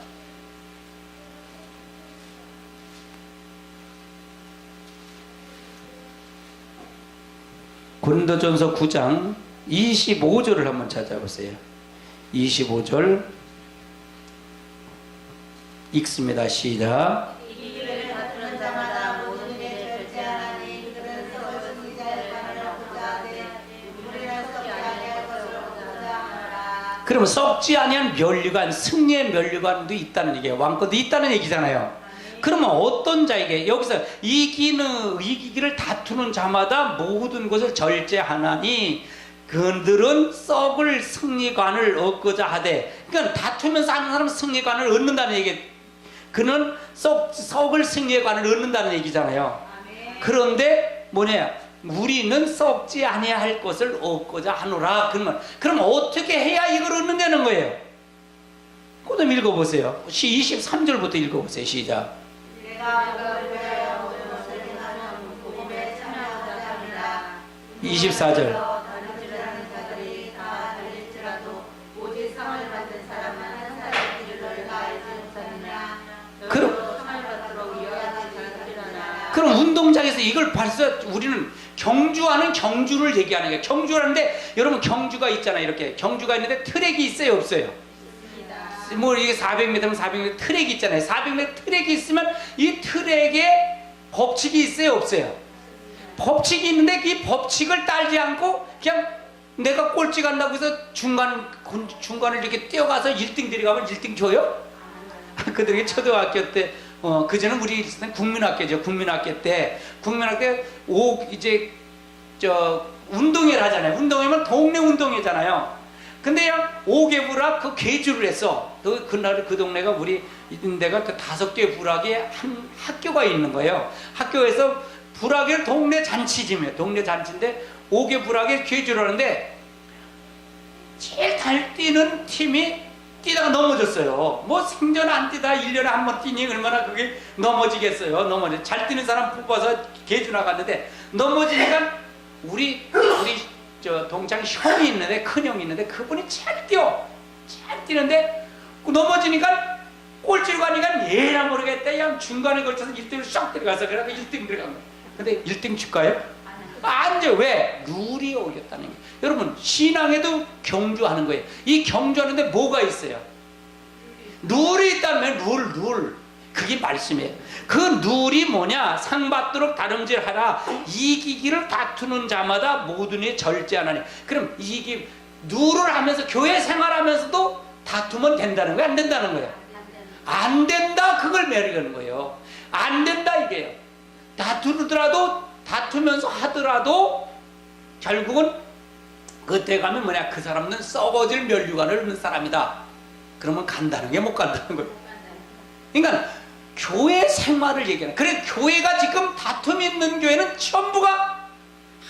고린도전서 9장 25절을 한번 찾아보세요. 25절 읽습니다. 시작. 이 길을 다투는 자마다 모든 게 절제하나니 그들은 서로 승리자의 판을 얻고자 하되 우리는 썩지 아니할 것을 얻고자 하노라. 그러면 썩지 아니한 면류관, 승리의 면류관도 있다는 얘기예요. 왕권도 있다는 얘기잖아요. 그러면 어떤 자에게 여기서 이기기를 다투는 자마다 모든 것을 절제하나니 그들은 썩을 승리관을 얻고자 하되, 그러니까 다투면서 하는 사람은 승리관을 얻는다는 얘기. 그는 썩을 승리관을 얻는다는 얘기잖아요. 그런데 우리는 썩지 아니할 것을 얻고자 하노라. 그러면 어떻게 해야 이걸 얻는다는 거예요? 그다음 읽어보세요. 23절부터 읽어보세요. 시작. 내가 그걸 위하여 모든 것을 행하며 복음에 참여하고자 합니다. 24절. 달릴지라는 자들이 다 달릴지라도 오직 상을 받는 사람은 한 사람의 길을 너희가 알지 못하느냐. 너희도 상을 받도록 이어야지 잘하리라. 그럼 운동장에서 이걸 벌써 우리는 경주하는 경주를 얘기하는 거예요. 경주하는데 여러분 경주가 있잖아요. 이렇게 경주가 있는데 트랙이 있어요, 없어요? 이게 400m면 400m 트랙이 있잖아요. 400m 트랙이 있으면 이 트랙에 법칙이 있어요, 없어요? 법칙이 있는데 이 법칙을 따르지 않고 그냥 내가 꼴찌 간다고 해서 중간을 이렇게 뛰어가서 1등 들어가면 1등 줘요? 그들이 초등학교 때, 그전에 우리 국민학교죠. 국민학교 때 이제 운동회를 하잖아요. 운동회면 동네 운동회잖아요. 근데 5개 부락 그 개주를 했어. 그날 그 동네가 우리 있는 데가 그 5개 부락의 한 학교가 있는 거예요. 학교에서 부락의 동네 잔치집이에요. 동네 잔치인데 5개 부락의 개주를 하는데 제일 잘 뛰는 팀이 뛰다가 넘어졌어요. 뭐 생전 안 뛰다 1년에 한 번 뛰니 얼마나 그게 넘어지겠어요. 잘 뛰는 사람 뽑아서 개주 나갔는데 넘어지니까 우리 저 동창 형이 있는데, 큰 형이 있는데 그분이 잘 뛰는데 넘어지니까 꼴찌로 가니까 얘나 모르겠다 그냥 중간에 걸쳐서 1등으로 쏙 들어가서 그래서 1등 들어간 거예요. 근데 1등 줄까요? 안 돼. 왜? 룰이 어겼다는 거예요. 여러분 신앙에도 경주하는 거예요. 이 경주하는데 뭐가 있어요? 룰이 있다면 룰 그게 말씀이에요. 그 룰이 뭐냐? 상 받도록 다름질하라. 이기기를 다투는 자마다 모든 일 절제하나니. 그럼 룰을 하면서 교회 생활하면서도 다투면 된다는 거예요? 안 된다는 거예요? 안 된다. 그걸 매력하는 거예요. 안 된다 이게요. 다투면서 하더라도 결국은 그때 가면 뭐냐? 그 사람은 썩어질 면류관을 얻는 사람이다. 그러면 간다는 게 못 간다는 거예요. 그러니까 교회 생활을 얘기하는. 그래 교회가 지금 다툼이 있는 교회는 전부가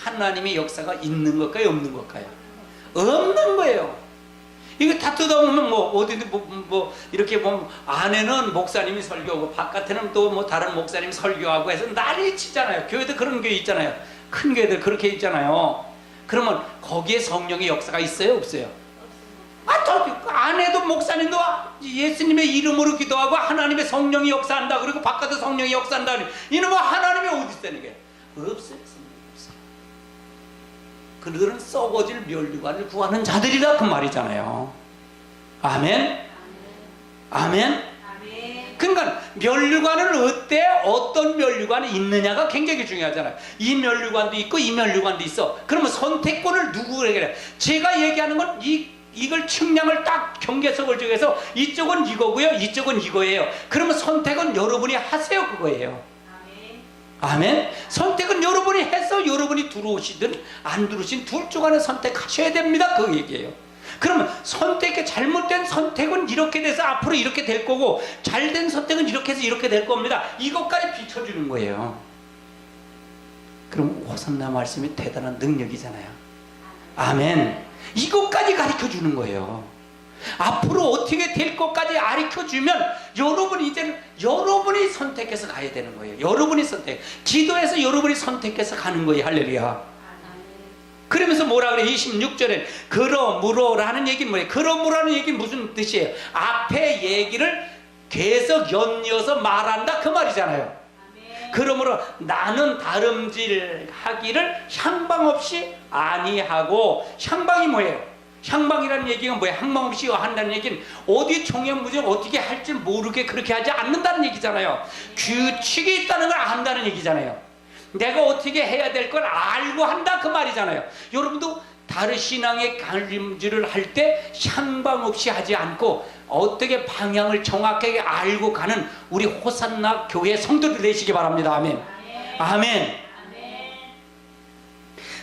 하나님의 역사가 있는 걸까요? 없는 걸까요? 없는 거예요. 이거 다투다 보면 어디든 이렇게 보면 안에는 목사님이 설교하고 바깥에는 또 다른 목사님이 설교하고 해서 난리 치잖아요. 교회도 그런 교회 있잖아요. 큰 교회들 그렇게 있잖아요. 그러면 거기에 성령의 역사가 있어요? 없어요? 안에도 목사님도 예수님의 이름으로 기도하고 하나님의 성령이 역사한다. 그리고 바깥에 성령이 역사한다. 이놈은 하나님이 어디 있다는 게? 없어요. 그들은 썩어질 면류관을 구하는 자들이다 그 말이잖아요. 아멘? 아멘? 그러니까 면류관을 어떤 면류관이 있느냐가 굉장히 중요하잖아요. 이 면류관도 있고 이 면류관도 있어. 그러면 선택권을 누구에게 해요? 제가 얘기하는 건 이걸 측량을 딱 경계석을 정해서 이쪽은 이거고요, 이쪽은 이거예요. 그러면 선택은 여러분이 하세요. 그거예요. 아멘. 선택은 여러분이 해서 여러분이 들어오시든 안 들어오신 둘 중 하나 선택하셔야 됩니다. 그 얘기예요. 그러면 잘못된 선택은 이렇게 돼서 앞으로 이렇게 될 거고 잘된 선택은 이렇게 해서 이렇게 될 겁니다. 이것까지 비춰주는 거예요. 그럼 호산나 말씀이 대단한 능력이잖아요. 아멘. 이것까지 가르쳐 주는 거예요. 앞으로 어떻게 될 것까지 가르쳐 주면 여러분이 선택해서 가야 되는 거예요. 여러분이 기도해서 여러분이 선택해서 가는 거예요. 할렐루야. 그러면서 뭐라 그래? 26절에 그러므로라는 얘기는 뭐예요? 그러므로라는 얘기는 무슨 뜻이에요? 앞에 얘기를 계속 연이어서 말한다 그 말이잖아요. 그러므로 나는 다름질하기를 향방 없이 아니하고. 향방이 뭐예요? 향방이라는 얘기가 뭐예요? 향방 없이 한다는 얘기는 어디 종횡무진 어떻게 할지 모르게 그렇게 하지 않는다는 얘기잖아요. 규칙이 있다는 걸 안다는 얘기잖아요. 내가 어떻게 해야 될 걸 알고 한다 그 말이잖아요. 여러분도 다른 신앙의 갈림질을 할 때 향방 없이 하지 않고 어떻게 방향을 정확하게 알고 가는 우리 호산나 교회 성도들 되시기 바랍니다. 아멘. 아멘.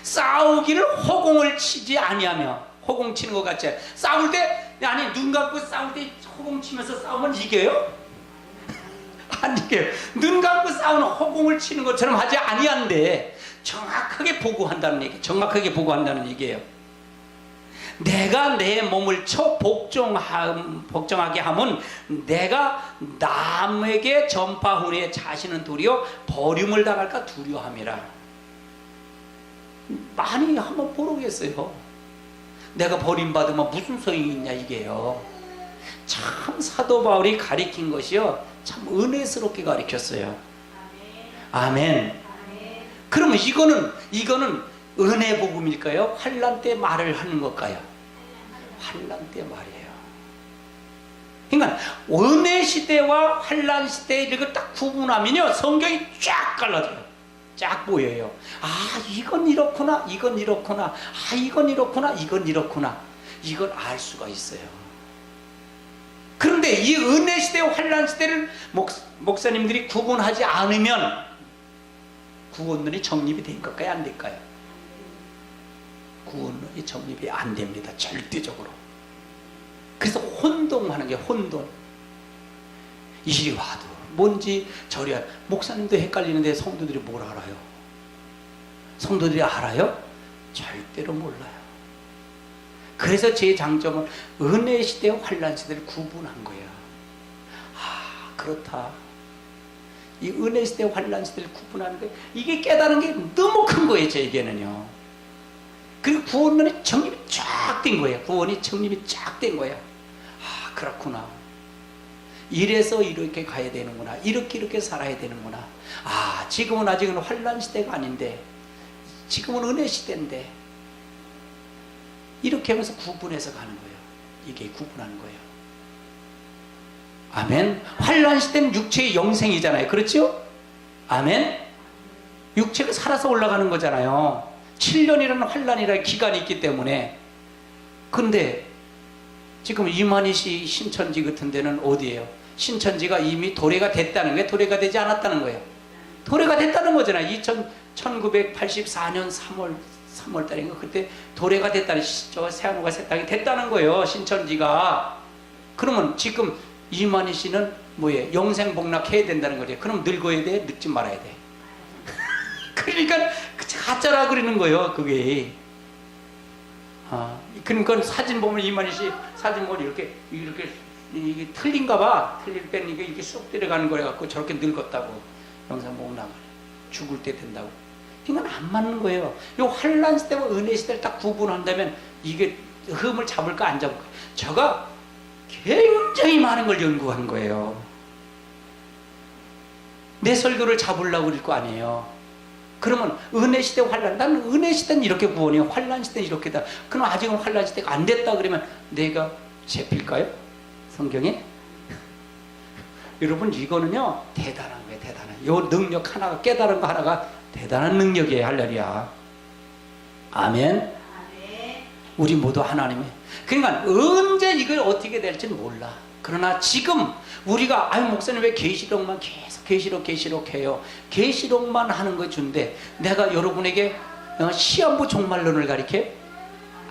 싸우기를 호공을 치지 아니하며. 호공 치는 것 같지? 싸울 때 눈 감고 싸울 때 호공 치면서 싸우면 이겨요? 안 이겨요. 눈 감고 싸우는 호공을 치는 것처럼 하지 아니한데 정확하게 보고한다는 얘기. 정확하게 보고한다는 얘기예요. 내가 내 몸을 복종하게 하면 내가 남에게 전파 후에 자신은 도리어 버림을 당할까 두려워함이라. 많이 한번 보러겠어요. 내가 버림받으면 무슨 소용이 있냐 이게요. 참 사도 바울이 가리킨 것이요 참 은혜스럽게 가리켰어요. 아멘. 그러면 이거는 은혜 복음일까요? 환난 때 말을 하는 것까요? 환난 때 말이에요. 그러니까 은혜 시대와 환난 시대 이렇게 딱 구분하면요 성경이 쫙 갈라져요. 쫙 보여요. 아, 이건 이렇구나, 이건 이렇구나, 아, 이건 이렇구나, 이건 이렇구나. 이걸 알 수가 있어요. 그런데 이 은혜 시대와 환란 시대를 목사님들이 구분하지 않으면 구원론이 정립이 된 걸까요, 안 될까요? 구원론이 정립이 안 됩니다, 절대적으로. 그래서 혼동하는 게 혼돈. 이리 와도 뭔지 저리 와도. 목사님도 헷갈리는데 성도들이 뭘 알아요? 성도들이 알아요? 절대로 몰라요. 그래서 제 장점은 은혜 시대와 환란 시대를 구분한 거예요. 아, 그렇다. 이 은혜 시대와 환란 시대를 구분하는 게, 이게 깨달은 게 너무 큰 거예요, 제게는요. 그리고 구원론이 정립이 쫙 된 거예요. 구원이 정립이 쫙 된 거예요. 아, 그렇구나. 이래서 이렇게 가야 되는구나. 이렇게 살아야 되는구나. 아, 지금은 아직은 환란 시대가 아닌데, 지금은 은혜 시대인데, 이렇게 하면서 구분해서 가는 거예요. 이게 구분하는 거예요. 아멘. 환란 시대는 육체의 영생이잖아요. 그렇죠? 아멘. 육체가 살아서 올라가는 거잖아요. 7년이라는 환란이라는 기간이 있기 때문에. 근데 지금 이만희 씨 신천지 같은 데는 어디예요? 신천지가 이미 도래가 됐다는 거예요? 도래가 되지 않았다는 거예요? 도래가 됐다는 거잖아요. 1984년 3월 달인가 그때 도래가 됐다는, 세아노가 새 땅이 됐다는 거예요, 신천지가. 그러면 지금 이만희 씨는 뭐예요? 영생복락 해야 된다는 거예요. 그럼 늙어야 돼? 늙지 말아야 돼? 그러니까 가짜라 그러는 거예요, 그게. 아, 그러니까 사진 보면 이만희 씨 사진 보면 이렇게 이게 틀린가 봐. 틀릴 때는 이게 이렇게 쏙 들어가는 거래 갖고 저렇게 늙었다고. 영생복락 죽을 때 된다고. 이건 안 맞는 거예요. 이 환란 시대와 은혜 시대를 딱 구분한다면 이게 흠을 잡을까 안 잡을까. 제가 굉장히 많은 걸 연구한 거예요. 내 설교를 잡으려고 그럴 거 아니에요. 그러면 은혜 시대 환란, 나는 은혜 시대는 이렇게 구원이에요. 환란 시대는 이렇게다. 그럼 아직은 환란 시대가 안 됐다 그러면 내가 잡힐까요? 성경에? 여러분, 이거는요 대단한 거예요. 대단한. 요 능력 하나가, 깨달은 거 하나가 대단한 능력이에요. 할렐루야. 아멘. 우리 모두 하나님의, 그러니까 언제 이걸 어떻게 될지는 몰라. 그러나 지금 우리가, 아유 목사님 왜 계시록만 계속 계시록 해요. 계시록만 하는 거 준대. 내가 여러분에게 시한부 종말론을 가르쳐?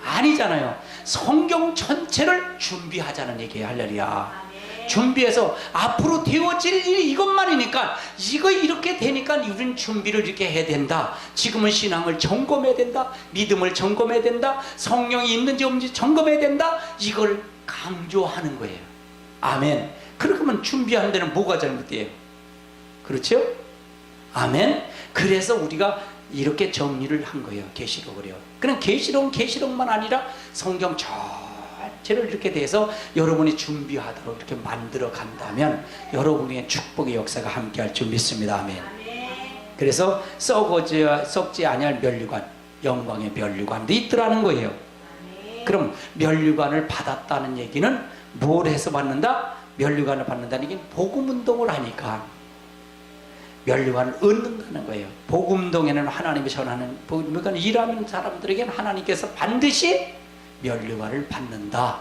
아니잖아요. 성경 전체를 준비하자는 얘기예요. 할렐루야. 준비해서 앞으로 되어질 일이 이것만이니까, 이거 이렇게 되니까 우리는 준비를 이렇게 해야 된다. 지금은 신앙을 점검해야 된다. 믿음을 점검해야 된다. 성령이 있는지 없는지 점검해야 된다. 이걸 강조하는 거예요. 아멘. 그러면 준비하는 데는 뭐가 잘못돼요? 그렇죠? 아멘. 그래서 우리가 이렇게 정리를 한 거예요. 계시록을요. 그냥 계시록만 아니라 성경 전체를 이렇게 돼서 여러분이 준비하도록 이렇게 만들어 간다면 여러분의 축복의 역사가 함께할 줄 믿습니다. 아멘. 그래서 썩지 아니할 면류관, 영광의 면류관도 있더라는 거예요. 그럼 면류관을 받았다는 얘기는 뭘 해서 받는다? 면류관을 받는다는 얘기는 복음운동을 하니까 면류관을 얻는다는 거예요. 복음운동에는 하나님이 전하는, 그러니까 일하는 사람들에게는 하나님께서 반드시 면류관을 받는다.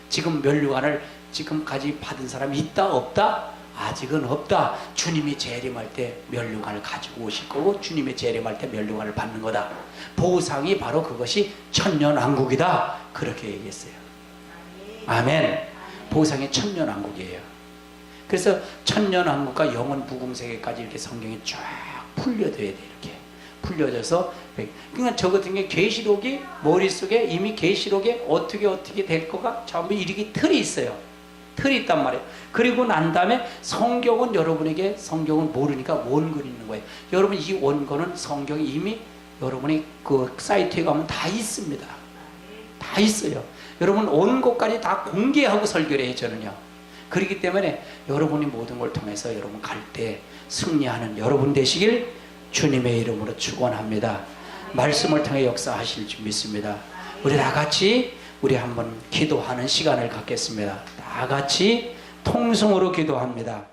지금 면류관을 지금까지 받은 사람이 있다 없다? 아직은 없다. 주님이 재림할 때 면류관을 가지고 오실 거고, 주님이 재림할 때 면류관을 받는 거다. 보상이 바로 그것이 천년왕국이다. 그렇게 얘기했어요. 아멘. 보상이 천년왕국이에요. 그래서 천년왕국과 영원 부궁세계까지 이렇게 성경이 쫙 풀려져야 돼. 이렇게 풀려져서, 그러니까 저 같은 게 계시록이 머릿속에 이미 계시록에 어떻게 될 거가 전부 이렇게 틀이 있어요. 틀이 있단 말이에요. 그리고 난 다음에 성경은 여러분에게, 성경은 모르니까 원본이 있는 거예요. 여러분, 이 원본은 성경이 이미 여러분이 그 사이트에 가면 다 있습니다. 다 있어요. 여러분 원고까지 다 공개하고 설교를 해요, 저는요. 그렇기 때문에 여러분이 모든 걸 통해서 여러분 갈 때 승리하는 여러분 되시길 주님의 이름으로 축원합니다. 말씀을 통해 역사하실 줄 믿습니다. 우리 다 같이 우리 한번 기도하는 시간을 갖겠습니다. 다 같이 통성으로 기도합니다.